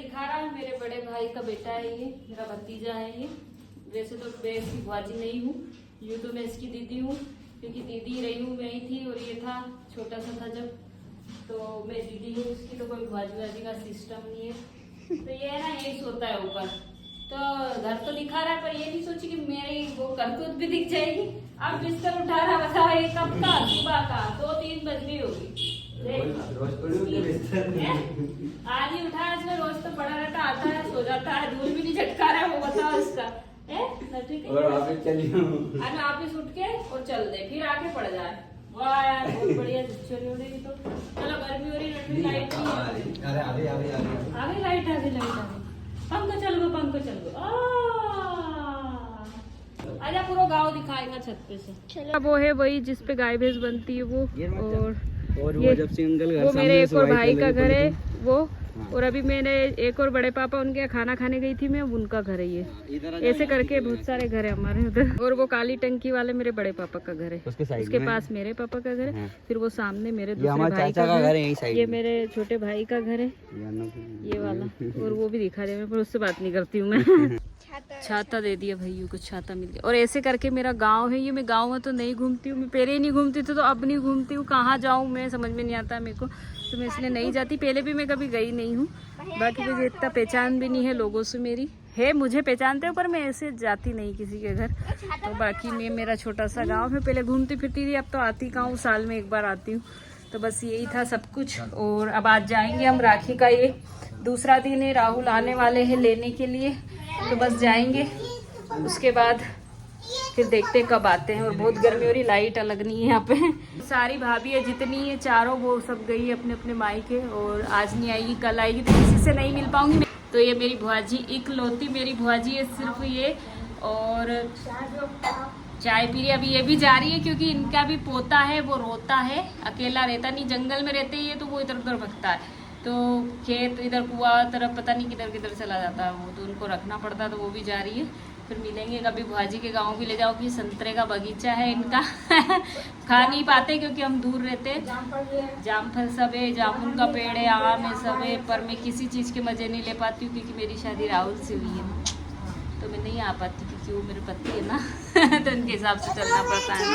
दिखा रहा है, मेरे बड़े भाई का बेटा है ये, मेरा भतीजा है ये। वैसे तो मैं इसकी बुआजी नहीं हूँ, यूँ तो मैं इसकी दीदी हूँ, क्योंकि दीदी रही हूँ मैं ही थी और ये था छोटा सा था जब, तो मैं दीदी हूँ उसकी। तो कोई बुआजी वाजी का सिस्टम नहीं है। तो ये ना यही सोता है ऊपर, तो घर तो दिखा रहा है पर ये नहीं सोची कि मेरी वो करतूत भी दिख जाएगी। अब बिस्तर उठा रहा, बताओ ये कब का, सुबह का 2-3 बज गई होगी। आज ही उठा, इसमें रोज तो पड़ा रहता, आता है सो जाता है, धूल भी नहीं झटका रहा है वो, बताओ इसका वापिस उठ के और चल दे, फिर आके पड़ जाए। वाह यार बहुत बढ़िया चोरी हो रही। तो चलो गर्मी हो रही, लाइट नहीं है, आगे लाइट आ गई, पंखा चल गो, पंखा चल गो। आजा पूरा गांव दिखाएगा छत पे से। चलो वो है वही जिस पे गाय भैंस बनती है वो, और ये जब सिंगल घर, वो मेरे एक और भाई का घर है वो। और अभी मैंने एक और बड़े पापा उनके यहाँ खाना खाने गई थी मैं, उनका घर है ये। ऐसे करके बहुत सारे घर है हमारे उधर। और वो काली टंकी वाले मेरे बड़े पापा का घर है, उसके पास मेरे पापा का घर है, फिर वो सामने मेरे दूसरे भाई का घर है, ये मेरे छोटे भाई का घर है ये वाला। और वो भी दिखा दे, पर उससे बात नहीं करती हूँ मैं। छाता दे दिया भैया को, छाता मिल गया। और ऐसे करके मेरा गांव है ये, मैं गांव में तो नहीं घूमती हूँ, मैं पहले ही नहीं घूमती थी तो अब नहीं घूमती हूँ। कहाँ जाऊँ मैं समझ में नहीं आता मेरे को, तो मैं इसलिए नहीं जाती। पहले भी मैं कभी गई नहीं हूँ, बाकी मुझे इतना पहचान भी नहीं है लोगों से, मेरी है मुझे पहचानते हो पर मैं ऐसे जाती नहीं किसी के घर। तो बाकी मैं, मेरा छोटा सा गाँव है, पहले घूमती फिरती थी, अब तो आती कहाँ हूँ, साल में एक बार आती हूँ। तो बस यही था सब कुछ। और अब आज जाएंगे हम, राखी का ये दूसरा दिन है, राहुल आने वाले हैं लेने के लिए, तो बस जाएंगे। उसके बाद फिर देखते कब आते हैं। और बहुत गर्मी हो रही, लाइट अलग नहीं है यहाँ पे। सारी भाभी है जितनी है चारों, वो सब गई अपने अपने मायके, और आज नहीं आएगी, कल आएगी, तो किसी से नहीं मिल पाऊंगी। तो ये मेरी बुआजी इकलौती मेरी बुआजी है सिर्फ ये, और चाय पी रही। अभी ये भी जा रही है क्योंकि इनका भी पोता है, वो रोता है, अकेला रहता नहीं, जंगल में रहते ही है तो वो इधर उधर भगता है। तो खेत इधर कुआं तरफ पता नहीं किधर किधर चला जाता है वो, तो उनको रखना पड़ता है, तो वो भी जा रही है। फिर मिलेंगे कभी, बुआजी के गांव भी ले जाओगी, संतरे का बगीचा है इनका। खा नहीं पाते क्योंकि हम दूर रहते, जामफल सब है, जामुन का पेड़ है, आम है, सब है, पर मैं किसी चीज़ के मज़े नहीं ले पाती हूँ क्योंकि मेरी शादी राहुल से हुई है, तो मैं नहीं आ पाती क्योंकि वो मेरे पति है ना। तो उनके हिसाब से चलना पड़ता है।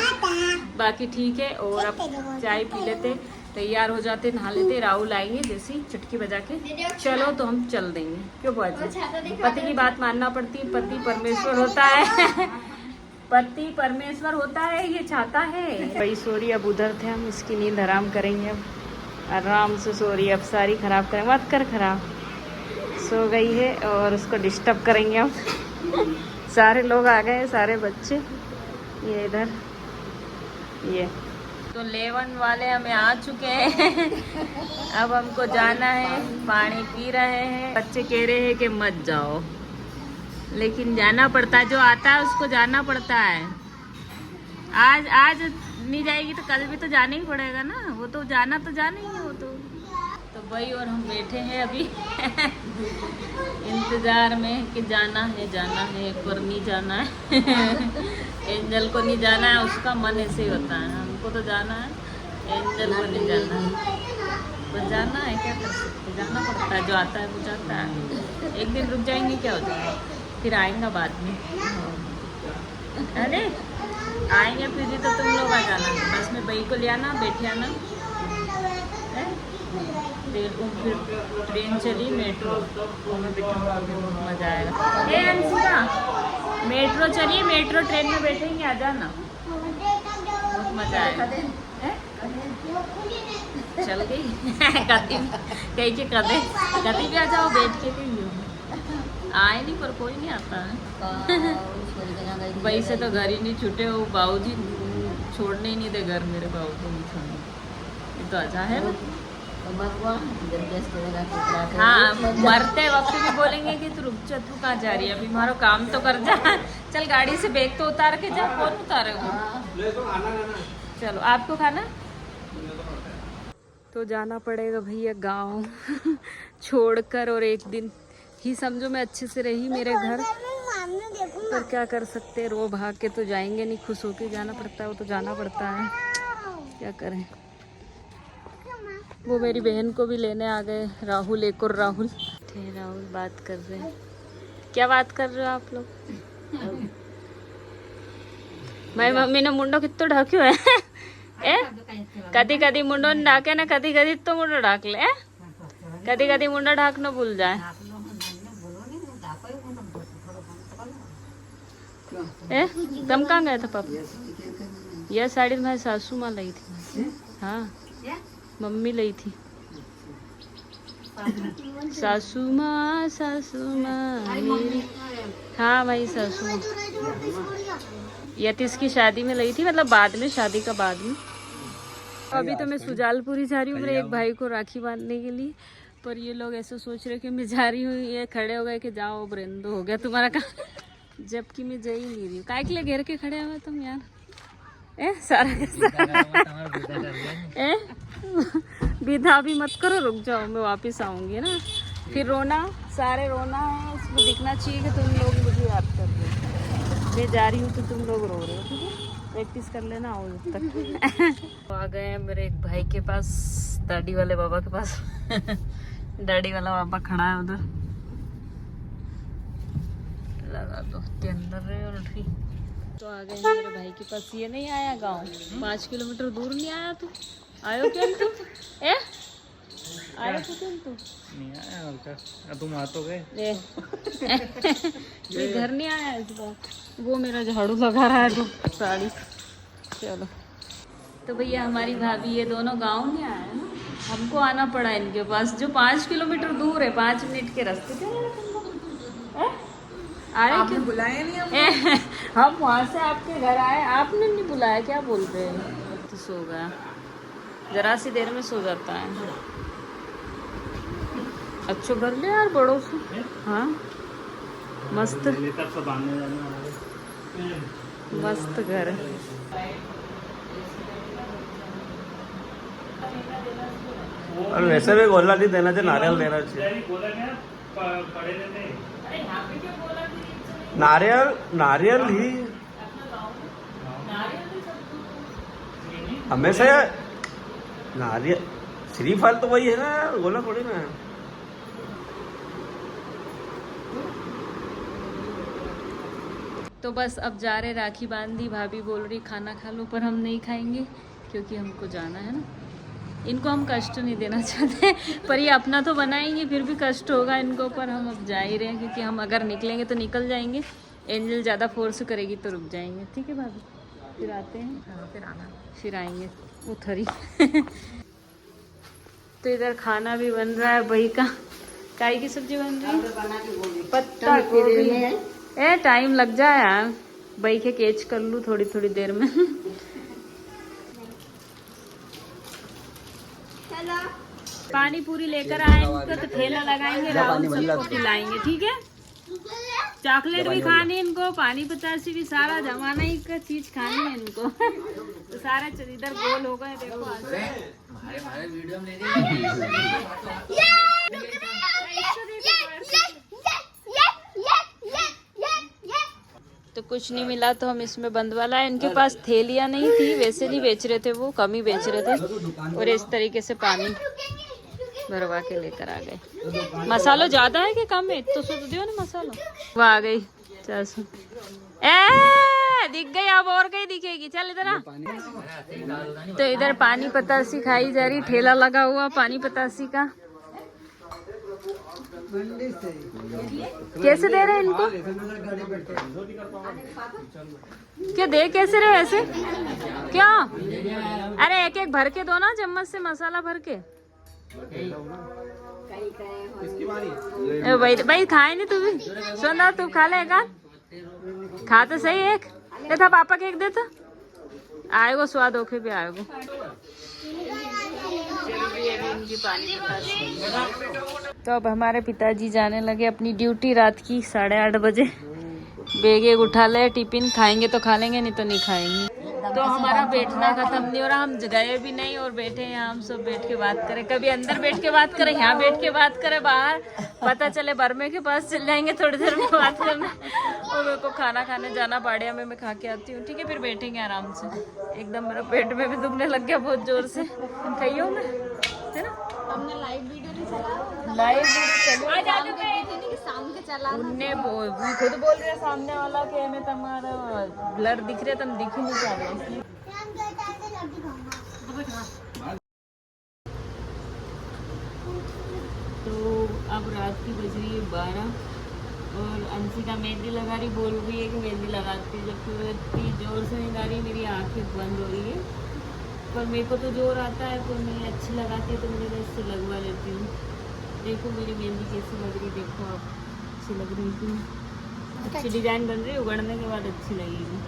बाकी ठीक है, और अब चाय पी लेते, तैयार हो जाते, नहा लेते, राहुल आएंगे जैसी चुटकी बजा के, चलो तो हम चल देंगे। क्यों बाजी, पति की बात मानना पड़ती है, पति परमेश्वर होता है। पति परमेश्वर होता है, ये चाहता है। भाई सॉरी, अब उधर थे हम, इसकी नींद आराम करेंगे, अब आराम से सो रही है, अब सारी खराब करें मत कर, खराब सो गई है और उसको डिस्टर्ब करेंगे अब। सारे लोग आ गए, सारे बच्चे ये इधर, ये तो लेवन वाले हमें आ चुके हैं। अब हमको जाना है, पानी पी रहे हैं। बच्चे कह रहे हैं कि मत जाओ, लेकिन जाना पड़ता है, जो आता है उसको जाना पड़ता है। आज नहीं जाएगी तो कल भी तो जाना ही पड़ेगा ना, वो तो जाना तो जाना ही है वो तो भाई। और हम बैठे हैं अभी इंतजार में कि जाना है पर नहीं जाना है। एंजल को नहीं जाना है, उसका मन ऐसे ही होता है, हमको तो जाना है, एंजल को नहीं जाना है। बस जाना है, क्या कर सकते, जाना पड़ता है, जो आता है वो जाता है। एक दिन रुक जाएंगे क्या हो जाएगा, फिर आएंगे बाद में। अरे आएंगे फिर तो तुम लोग आ जाना, बस में भाई को ले आना, बैठे आना। फिर ट्रेन चली, मेट्रो में बैठूंगा, बहुत मजा आएगा। हे अंशिका, मेट्रो चलिए, मेट्रो ट्रेन में बैठेंगे, आ जाना, बहुत मजा आएगा। चल गई कहीं के कभी भी आ जाओ, बैठ के कहीं आए नहीं, पर कोई नहीं आता है। वही से तो घर ही नहीं छूटे, वो बाबूजी छोड़ने ही नहीं दे घर, मेरे बाबू को नहीं छोड़ने, तो अच्छा है। हाँ, मरते वक्त भी बोलेंगे कि तू रुक जा, तू कहाँ जा रही है, अभी हमारा काम तो कर जा, चल गाड़ी से बैग तो उतार के जा। कौन उतारे वो, चलो आपको खाना तो जाना पड़ेगा भैया गाँव छोड़कर। और एक दिन ही समझो मैं अच्छे से रही मेरे घर, पर क्या कर सकते, रो भाग के तो जाएंगे नहीं, खुश होके जाना पड़ता है, वो तो जाना पड़ता है, क्या करें। वो मेरी बहन को भी लेने आ गए, राहुल, एक और राहुल। बैठे हैं राहुल, बात कर रहे हैं। क्या बात कर रहे हो आप लोग? भाई मम्मी ने मुंडो कितो ढाक्यो है ए कदी कदी मुंडो ने ढाके ना, कदी कदी तो मुंडो ढाक ले, कदी कदी मुंडो ढाकना भूल जाए। ए तुम कहाँ गए थे पापा? यह साड़ी तुम्हारी सासू माँ लाई थी। हाँ मम्मी लाई थी। सासू माँ मेरी। हाँ भाई सासू माँ यतीश की शादी में लाई थी, मतलब बाद में, शादी का बाद में। अभी तो मैं सुजालपुरी जा रही हूँ मेरे एक भाई को राखी बांधने के लिए, पर ये लोग ऐसे सोच रहे कि मैं जा रही हूँ, ये खड़े हो गए कि जाओ ब्रेंदो हो गया तुम्हारा काम, जबकि मैं जा ही नहीं रही हूँ। काय के लिए घेर के खड़े हुए तुम यार? ए सारा ए विधा भी मत करो, रुक जाओ, मैं वापस आऊंगी ना, फिर रोना, सारे रोना है, उसमें दिखना चाहिए कि तुम लोग मुझे याद कर रहे हो। मैं जा रही हूँ तो तुम लोग रो रहे हो, ठीक है? प्रैक्टिस कर लेना आओ जब तक। तो आ गए हैं मेरे एक भाई के पास, दाढ़ी वाले बाबा के पास। दाढ़ी वाला बाबा खड़ा है उधर, लगा दो के अंदर रहे और ठीक। तो आ गए मेरे भाई के पास। ये नहीं आया गांव, 5 किलोमीटर दूर नहीं आया तू? आयो क्या तुम? ए आयो तो तुम नहीं आया, तुम आ तो गए। ये घर नहीं आया इस बार, वो मेरा झाड़ू लगा रहा है तो साड़ी। चलो तो भैया हमारी भाभी ये दोनों गांव नहीं आए हैं ना, हमको आना पड़ा इनके पास, जो 5 किलोमीटर दूर है, 5 मिनट के रास्ते थे। आपने बुलाया नहीं हम वहाँ से आपके घर आए, आपने नहीं बुलाया, क्या बोल रहे हैं? तो सो गया, जरा सी देर में सो जाता है। अच्छो घर ले यार बड़ों से। हाँ मस्त मस्त घर है। और वैसे भी गोला नहीं देना चाहिए, नारियल देना चाहिए। नारियल नारियल ही हमेशा नारियल, श्रीफल तो वही है ना, गोला थोड़ी ना है। तो बस अब जा रहे, राखी बांधी, भाभी बोल रही खाना खा लो, पर हम नहीं खाएंगे क्योंकि हमको जाना है ना। इनको हम कष्ट नहीं देना चाहते, पर ये अपना तो बनाएंगे, फिर भी कष्ट होगा इनको, पर हम अब जा ही रहे हैं क्योंकि हम अगर निकलेंगे तो निकल जाएंगे, एंजल ज़्यादा फोर्स करेगी तो रुक जाएंगे। ठीक है भाभी, फिर आते हैं। फिर आना, फिर आएंगे उधर ही। तो इधर खाना भी बन रहा है, वही का काई की सब्जी बन रही है, पत्ता गोभी। ए टाइम लग जाए यार, बही के केच कर लूँ थोड़ी थोड़ी देर में। पानी पूरी लेकर आएंगे तो ठेला लगाएंगे, राहुल सबको पिलाएंगे, ठीक है? चॉकलेट भी खानी इनको, पानी पतासी भी, सारा जमाना ही का चीज खानी है इनको। तो सारे इधर गोल हो गए, देखो हमारे वीडियो में तो कुछ नहीं मिला तो हम इसमें बंद वाला है। इनके पास थैलियाँ नहीं थी, वैसे नहीं बेच रहे थे, वो कम ही बेच रहे थे, और इस तरीके से पानी भरवा के लेकर आ गए। मसालो ज्यादा है कि कम है? तो सोच दियो ना मसालो। वो आ गई 400। ए दिख गई, अब और कहीं दिखेगी। चल इधर आ। तो इधर पानी पतासी खाई जा रही, ठेला लगा हुआ पानी पतासी का। कैसे दे रहे इनको? क्या दे कैसे रहे ऐसे? क्या? अरे एक एक भर के दो ना, चम्मच से मसाला भर के। भाई भाई खाए नहीं तू भी? सुन तू खा लेगा, खा तो सही एक। ये था पापा के एक दे तो आएगो, स्वाद होके भी आएगो। तो अब हमारे पिताजी जाने लगे अपनी ड्यूटी रात की 8:30 बजे। बेगे उठा ले, टिफिन खाएंगे तो खा लेंगे, नहीं तो नहीं खाएंगे। तो हमारा बैठना खत्म नहीं हो रहा, हम गए भी नहीं और बैठे हैं। हम सब बैठ के बात करें, कभी अंदर बैठ के बात करें, यहाँ बैठ के बात करें, बाहर पता चले बर्मे के पास चल जाएंगे थोड़ी देर में बात करने। और मेरे को खाना खाने जाना बाड़िया में, मैं खा के आती हूँ, ठीक है? फिर बैठेंगे आराम से। एकदम मेरा पेट में भी दुखने लग गया बहुत जोर से, खाइयो मैं, है ना? हमने लाइव वीडियो नहीं चला, लाइव वीडियो आज आज पे शाम के चला उनने खुद बोल रहे सामने वाला कि हमें तुम्हारा ब्लर दिख रहे, तुम दिख ही नहीं पा रहे इसलिए। तो अब रात की बज रही है 12 और अंशिका मेहंदी लगा रही, बोल रही है कि मेहंदी लगाती है, जबकि वो इतनी जोर से नहीं गा रही, मेरी आंखें बंद हो रही है। पर मेरे को तो जोर आता है, तो मैं अच्छी लगाती है तो मैंने इससे लगवा लेती हूँ। देखो मेरी मेहंदी कैसी लग रही, देखो आप अच्छी लग रही थी, अच्छी डिज़ाइन बन रही है, उगड़ने के बाद अच्छी लगेगी।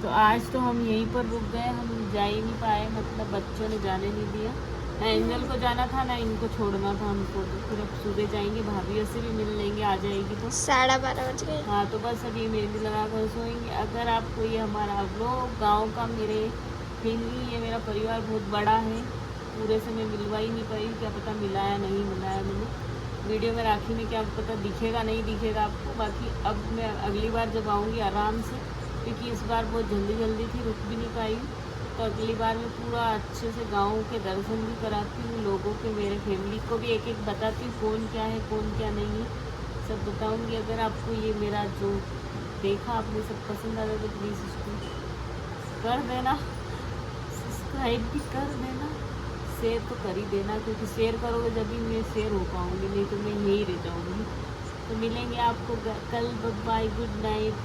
तो आज तो हम यहीं पर रुक गए, हम जा ही नहीं पाए, मतलब बच्चों ने जाने नहीं दिया, ना एंजल को जाना था ना इनको छोड़ना था हमको। तो फिर अब सुबह जाएंगे, भाभी से भी मिल लेंगे, आ जाएगी तो 12:30 बज गए। हाँ तो बस अभी मेहंदी लगा कर सोएंगे। अगर आपको ये हमारा व्लॉग गाँव का, मेरे फैमिली, ये मेरा परिवार बहुत बड़ा है, पूरे से मैं मिलवा ही नहीं पाई, क्या पता मिला या नहीं मिला है मैंने वीडियो में राखी में, क्या पता दिखेगा नहीं दिखेगा आपको। बाकी अब मैं अगली बार जब आऊँगी आराम से, क्योंकि इस बार बहुत जल्दी जल्दी थी, रुक भी नहीं पाई, तो अगली बार मैं पूरा अच्छे से गाँव के दर्शन भी कराती हूँ लोगों के, मेरे फैमिली को भी एक एक बताती हूँ कौन क्या है कौन क्या नहीं है, सब बताऊँगी। अगर आपको ये मेरा जो देखा आपने सब पसंद आया तो प्लीज़ इसको कर देना, सब्सक्राइब भी कर देना, शेयर तो कर ही देना, क्योंकि शेयर करोगे जब भी मैं शेयर हो पाऊँगी, नहीं तो मैं यहीं रह जाऊँगी। तो मिलेंगे आपको कल, बाय, गुड नाइट।